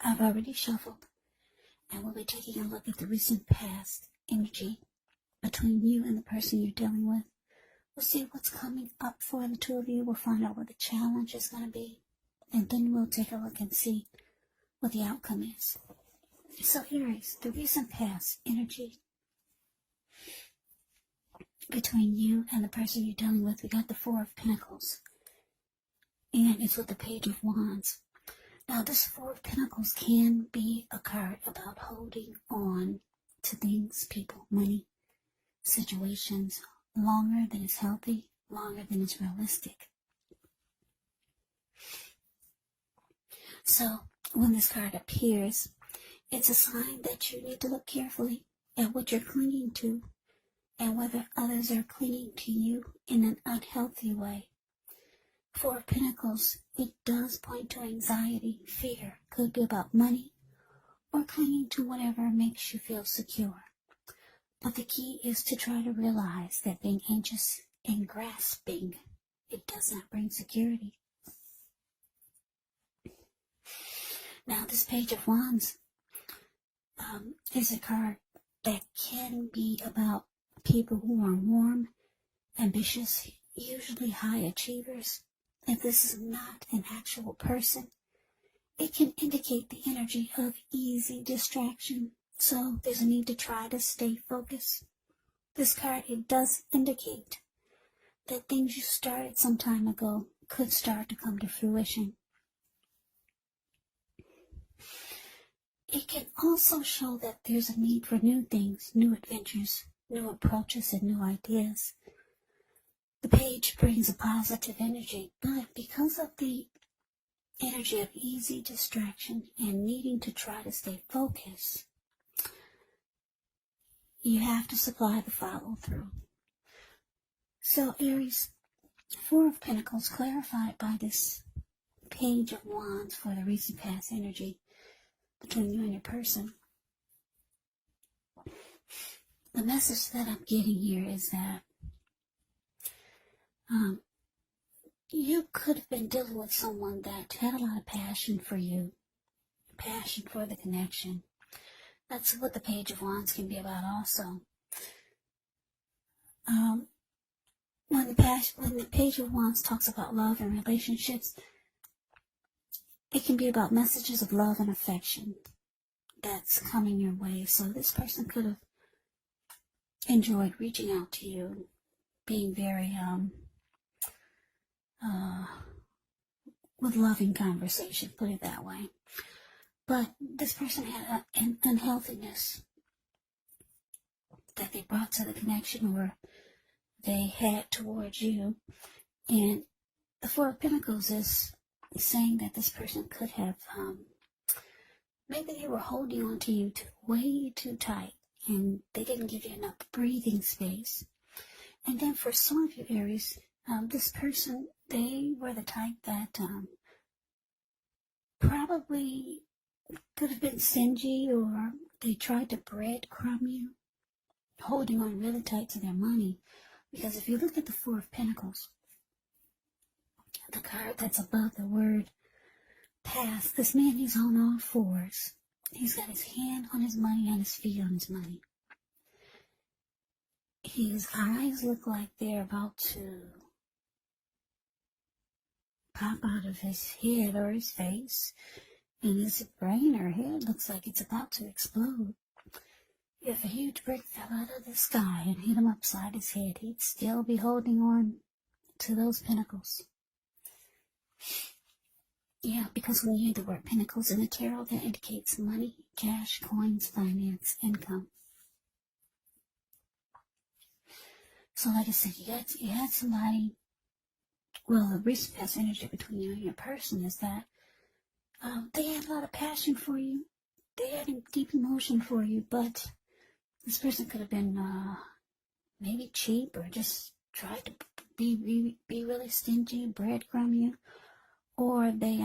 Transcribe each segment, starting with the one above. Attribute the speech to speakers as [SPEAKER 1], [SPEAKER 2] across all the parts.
[SPEAKER 1] I've already shuffled, and we'll be taking a look at the recent past energy between you and the person you're dealing with. We'll see what's coming up for the two of you. We'll find out what the challenge is going to be, and then we'll take a look and see what the outcome is. So Aries, the recent past energy between you and the person you're dealing with, we got the Four of Pentacles, and it's with the Page of Wands. Now, this Four of Pentacles can be a card about holding on to things, people, money, situations, longer than is healthy, longer than is realistic. So, when this card appears, it's a sign that you need to look carefully at what you're clinging to and whether others are clinging to you in an unhealthy way. Four of Pentacles, it does point to anxiety, fear. Could be about money or clinging to whatever makes you feel secure. But the key is to try to realize that being anxious and grasping, it does not bring security. Now, this Page of Wands is a card that can be about people who are warm, ambitious, usually high achievers. If this is not an actual person, it can indicate the energy of easy distraction. So there's a need to try to stay focused. This card, it does indicate that things you started some time ago could start to come to fruition. It can also show that there's a need for new things, new adventures, new approaches, and new ideas. The page brings a positive energy, but because of the energy of easy distraction and needing to try to stay focused, you have to supply the follow-through. So Aries, Four of Pentacles clarified by this Page of Wands for the recent past energy between you and your person. The message that I'm getting here is that you could have been dealing with someone that had a lot of passion for you, passion for the connection. That's what the Page of Wands can be about also. When the Page of Wands talks about love and relationships, it can be about messages of love and affection that's coming your way. So this person could have enjoyed reaching out to you, being very with loving conversation, put it that way. But this person had an unhealthiness that they brought to the connection, or they had towards you. And the Four of Pentacles is saying that this person could have, maybe they were holding on to you way too tight, and they didn't give you enough breathing space. And then for some of you Aries, this person, they were the type that probably could have been stingy, or they tried to breadcrumb you, holding on really tight to their money. Because if you look at the Four of Pentacles, the card that's above the word past, this man, he's on all fours. He's got his hand on his money and his feet on his money. His eyes look like they're about to pop out of his head or his face, and his brain or head looks like it's about to explode. If a huge brick fell out of the sky and hit him upside his head, he'd still be holding on to those pentacles. Yeah, because when you hear the word pentacles in the tarot, that indicates money, cash, coins, finance, income. So like I said, you had somebody, well, the recent past energy between you and your person is that they had a lot of passion for you. They had a deep emotion for you, but this person could have been maybe cheap, or just tried to be really stingy, breadcrumb you, or they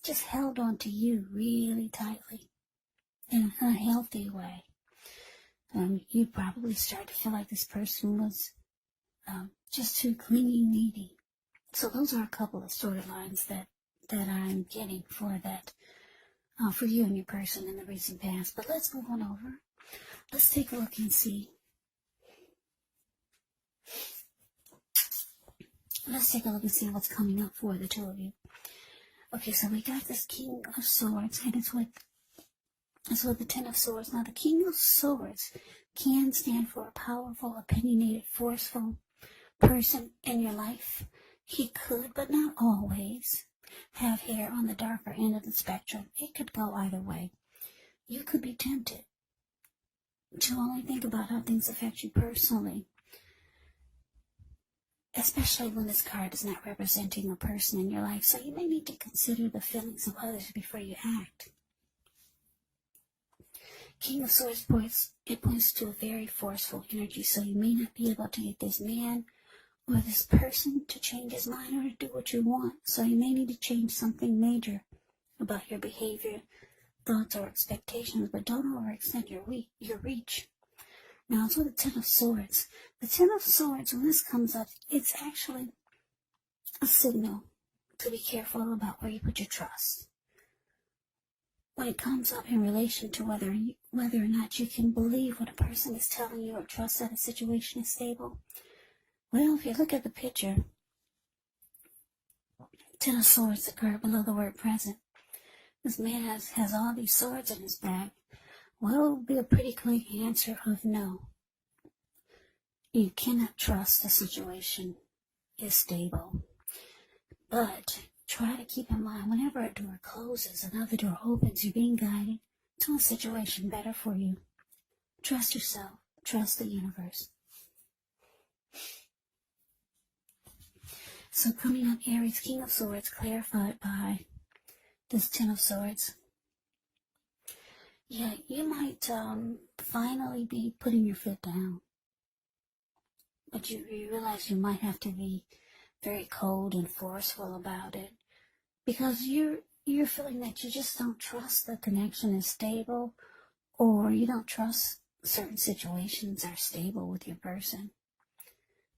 [SPEAKER 1] just held on to you really tightly in an unhealthy way. You'd probably start to feel like this person was just too clingy, needy. So those are a couple of storylines that I'm getting for that for you and your person in the recent past. But let's move on over. Let's take a look and see. Let's take a look and see what's coming up for the two of you. Okay, so we got this King of Swords, and it's with the Ten of Swords. Now, the King of Swords can stand for a powerful, opinionated, forceful person in your life. He could, but not always, have hair on the darker end of the spectrum. It could go either way. You could be tempted to only think about how things affect you personally, especially when this card is not representing a person in your life. So you may need to consider the feelings of others before you act. King of Swords points to a very forceful energy, so you may not be able to get this man or this person to change his mind or to do what you want. So you may need to change something major about your behavior, thoughts, or expectations, but don't overextend your reach. Now, it's with the Ten of Swords. The Ten of Swords, when this comes up, it's actually a signal to be careful about where you put your trust. When it comes up in relation to whether or not you can believe what a person is telling you or trust that a situation is stable. Well, if you look at the picture, Ten of Swords, the card below the word present. This man has all these swords in his bag. Well, it will be a pretty clear answer of no. You cannot trust the situation is stable. But try to keep in mind, whenever a door closes, another door opens, you're being guided to a situation better for you. Trust yourself. Trust the universe. So coming up, Aries, King of Swords, clarified by this Ten of Swords. Yeah, you might finally be putting your foot down. But you realize you might have to be very cold and forceful about it. Because you're feeling that you just don't trust the connection is stable, or you don't trust certain situations are stable with your person.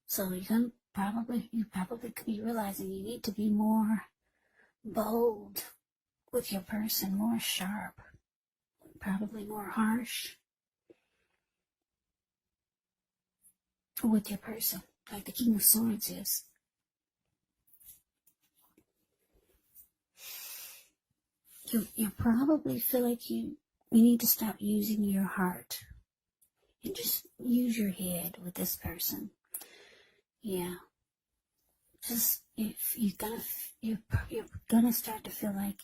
[SPEAKER 1] So you probably could be realizing you need to be more bold with your person, more sharp, probably more harsh with your person, like the King of Swords is. You probably feel like you need to stop using your heart and just use your head with this person. Yeah. Just if you're gonna start to feel like,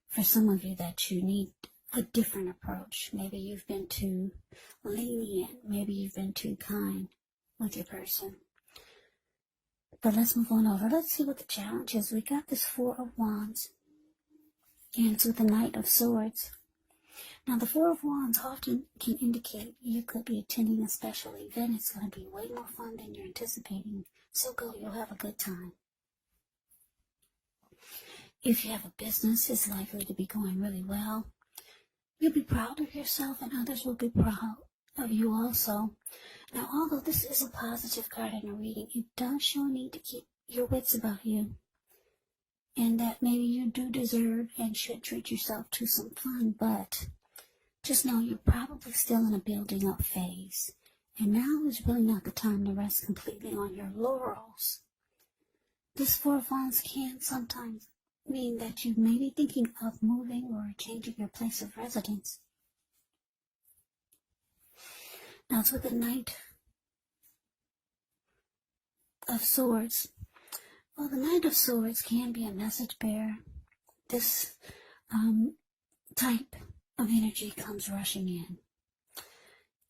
[SPEAKER 1] for some of you, that you need a different approach. Maybe you've been too lenient. Maybe you've been too kind with your person. But let's move on over. Let's see what the challenge is. We got this Four of Wands, and it's with the Knight of Swords. Now, the Four of Wands often can indicate you could be attending a special event. It's going to be way more fun than you're anticipating. So go, you'll have a good time. If you have a business, it's likely to be going really well. You'll be proud of yourself, and others will be proud of you also. Now, although this is a positive card in a reading, it does show a need to keep your wits about you, and that maybe you do deserve and should treat yourself to some fun, but just know you're probably still in a building up phase, and now is really not the time to rest completely on your laurels. This Four of Wands can sometimes mean that you may be thinking of moving or changing your place of residence. Now, it's with the Knight of Swords. Well, the Knight of Swords can be a message bearer. This type of energy comes rushing in.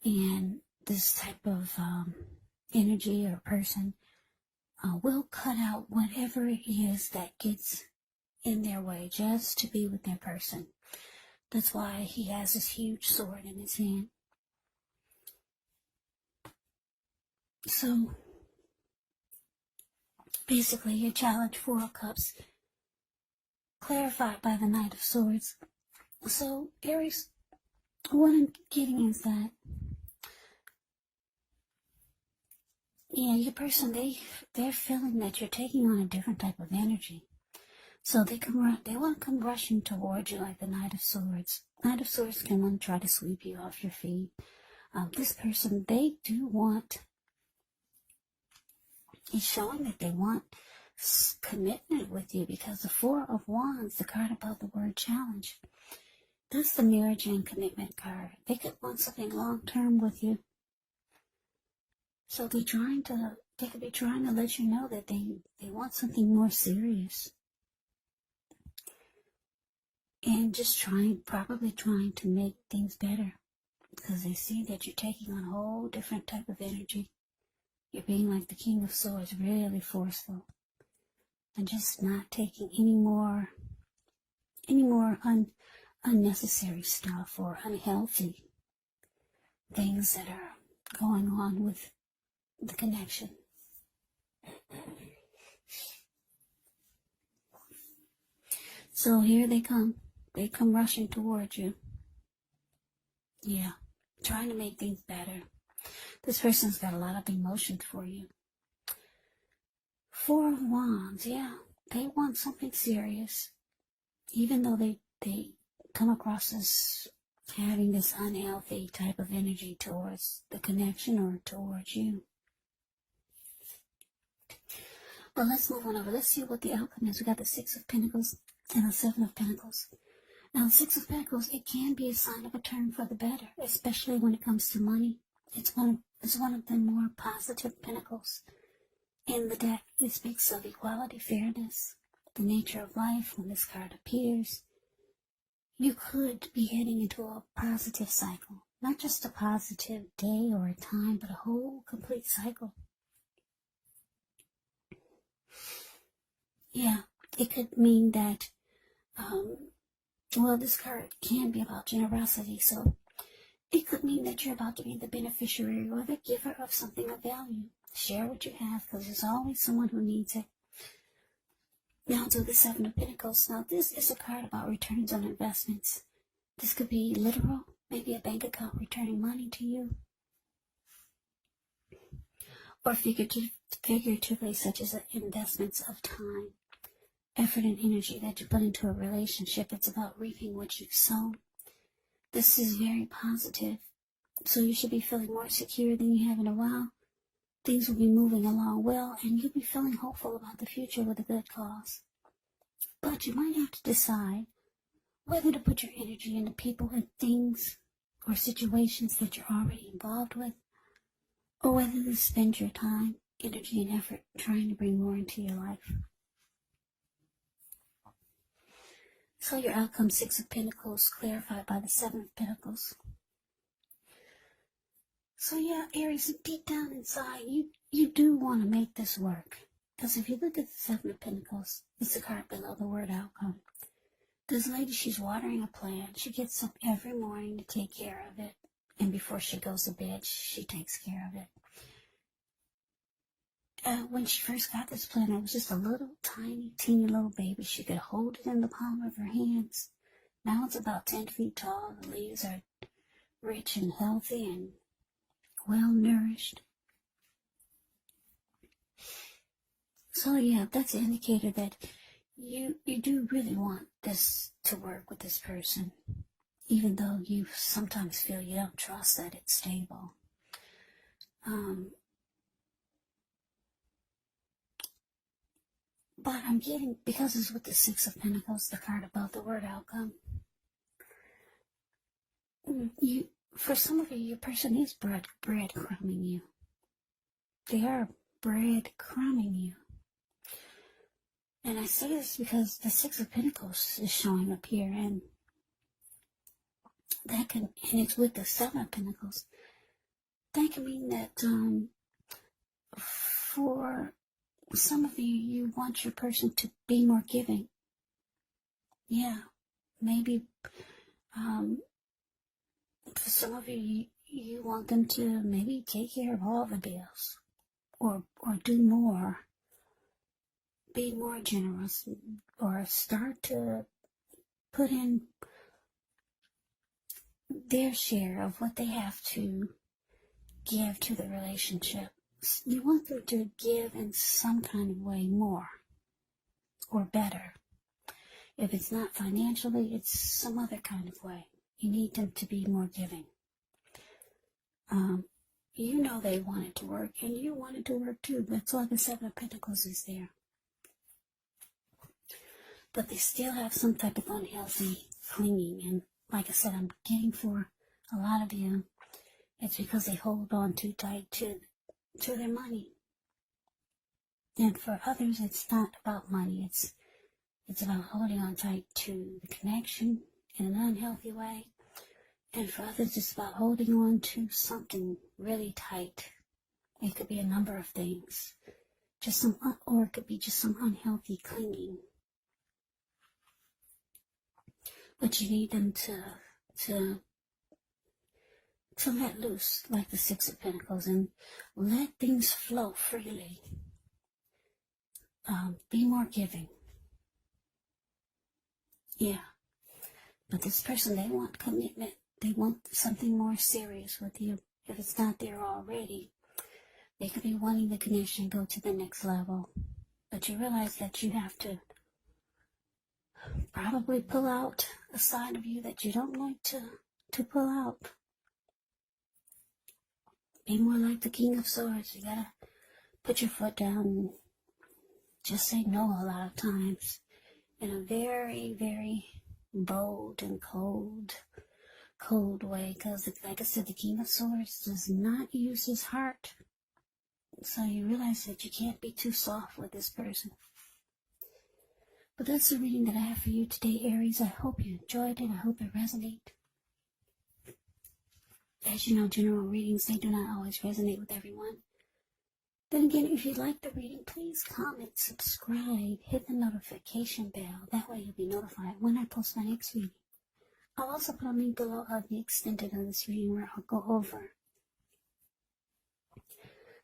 [SPEAKER 1] And this type of energy or person will cut out whatever it is that gets in their way just to be with their person. That's why he has this huge sword in his hand. So, basically, your challenge, Four of Cups, clarified by the Knight of Swords. So, Aries, what I'm getting is that, your person, they're feeling that you're taking on a different type of energy. So they want to come rushing towards you like the Knight of Swords. Knight of Swords can want to try to sweep you off your feet. This person, they do want, is showing that they want commitment with you, because the Four of Wands, the card above the word challenge, that's the marriage and commitment card. They could want something long-term with you. So they could be trying to let you know that they want something more serious. And just probably trying to make things better, because they see that you're taking on a whole different type of energy. You're being like the King of Swords, really forceful, and just not taking any more unnecessary stuff or unhealthy things that are going on with the connection. So here they come. They come rushing towards you. Yeah, trying to make things better. This person's got a lot of emotion for you. Four of Wands, yeah, they want something serious. Even though they come across as having this unhealthy type of energy towards the connection or towards you. Well, let's move on over. Let's see what the outcome is. We got the Six of Pentacles and the Seven of Pentacles. Now, the Six of Pentacles, it can be a sign of a turn for the better, especially when it comes to money. It's one of the more positive pentacles in the deck. It speaks of equality, fairness, the nature of life. When this card appears, you could be heading into a positive cycle. Not just a positive day or a time, but a whole complete cycle. Yeah, it could mean that, well, this card can be about generosity, so it could mean that you're about to be the beneficiary or the giver of something of value. Share what you have, because there's always someone who needs it. Now to the Seven of Pentacles. Now this is a card about returns on investments. This could be literal, maybe a bank account returning money to you. Or figuratively, such as investments of time, effort, and energy that you put into a relationship. It's about reaping what you've sown. This is very positive, so you should be feeling more secure than you have in a while. Things will be moving along well, and you'll be feeling hopeful about the future with a good cause. But you might have to decide whether to put your energy into people and things or situations that you're already involved with, or whether to spend your time, energy, and effort trying to bring more into your life. So your outcome, Six of Pentacles, clarified by the Seven of Pentacles. So yeah, Aries, deep down inside, you do want to make this work. Because if you look at the Seven of Pentacles, it's the card below the word outcome. This lady, she's watering a plant. She gets up every morning to take care of it. And before she goes to bed, she takes care of it. When she first got this plant, it was just a little tiny, teeny little baby. She could hold it in the palm of her hands. Now it's about 10 feet tall. The leaves are rich and healthy and well nourished. So yeah, that's an indicator that you do really want this to work with this person, even though you sometimes feel you don't trust that it's stable. But I'm getting, because it's with the Six of Pentacles, the card above the word outcome, for some of you, your person is breadcrumbing you. They are breadcrumbing you. And I say this because the Six of Pentacles is showing up here, and it's with the Seven of Pentacles. That can mean that for some of you, you want your person to be more giving. Yeah, maybe for some of you, you want them to maybe take care of all the bills, or do more, be more generous, or start to put in their share of what they have to give to the relationship. You want them to give in some kind of way more or better. If it's not financially, it's some other kind of way. You need them to be more giving. You know they want it to work, and you want it to work too. That's why the Seven of Pentacles is there. But they still have some type of unhealthy clinging. And like I said, I'm getting for a lot of you, it's because they hold on too tight to their money. And for others, it's not about money. It's about holding on tight to the connection in an unhealthy way. And for others, it's about holding on to something really tight. It could be a number of things. Or it could be just some unhealthy clinging. But you need them to let loose, like the Six of Pentacles, and let things flow freely. Be more giving. Yeah. But this person, they want commitment. They want something more serious with you. If it's not there already, they could be wanting the connection to go to the next level. But you realize that you have to probably pull out a side of you that you don't like to pull out. Be more like the King of Swords. You gotta put your foot down and just say no a lot of times in a very, very bold and cold way, because like I said, the King of Swords does not use his heart. So you realize that you can't be too soft with this person. But that's the reading that I have for you today, Aries. I hope you enjoyed it. I hope it resonated. As you know, general readings, they do not always resonate with everyone. Then again, if you like the reading, please comment, subscribe, hit the notification bell. That way you'll be notified when I post my next reading. I'll also put a link below of the extended of this reading where I'll go over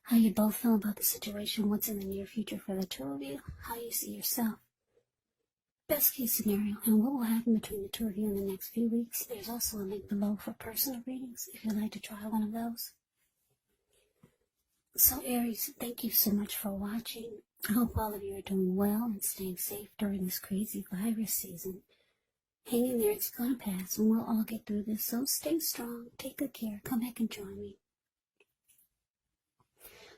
[SPEAKER 1] how you both feel about the situation, what's in the near future for the two of you, how you see yourself, best case scenario, and what will happen between the two of you in the next few weeks. There's also a link below for personal readings if you'd like to try one of those. So Aries, thank you so much for watching. I hope all of you are doing well and staying safe during this crazy virus season. Hang in there, it's gonna pass, and we'll all get through this. So stay strong, take good care, come back and join me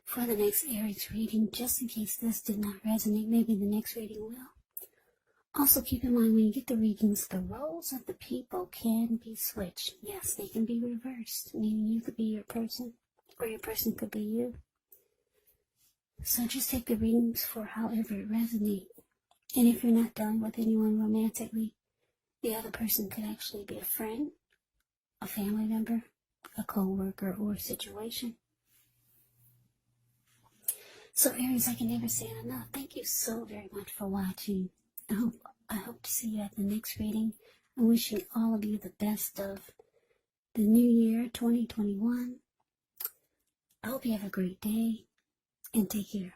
[SPEAKER 1] for the next Aries reading, just in case this did not resonate. Maybe the next reading will. Also keep in mind, when you get the readings, the roles of the people can be switched. Yes, they can be reversed, meaning you could be your person, or your person could be you. So just take the readings for however it resonates. And if you're not dealing with anyone romantically, the other person could actually be a friend, a family member, a co-worker, or a situation. So Aries, I can never say it enough. Thank you so very much for watching. I hope to see you at the next reading. I'm wishing all of you the best of the new year, 2021. I hope you have a great day, and take care.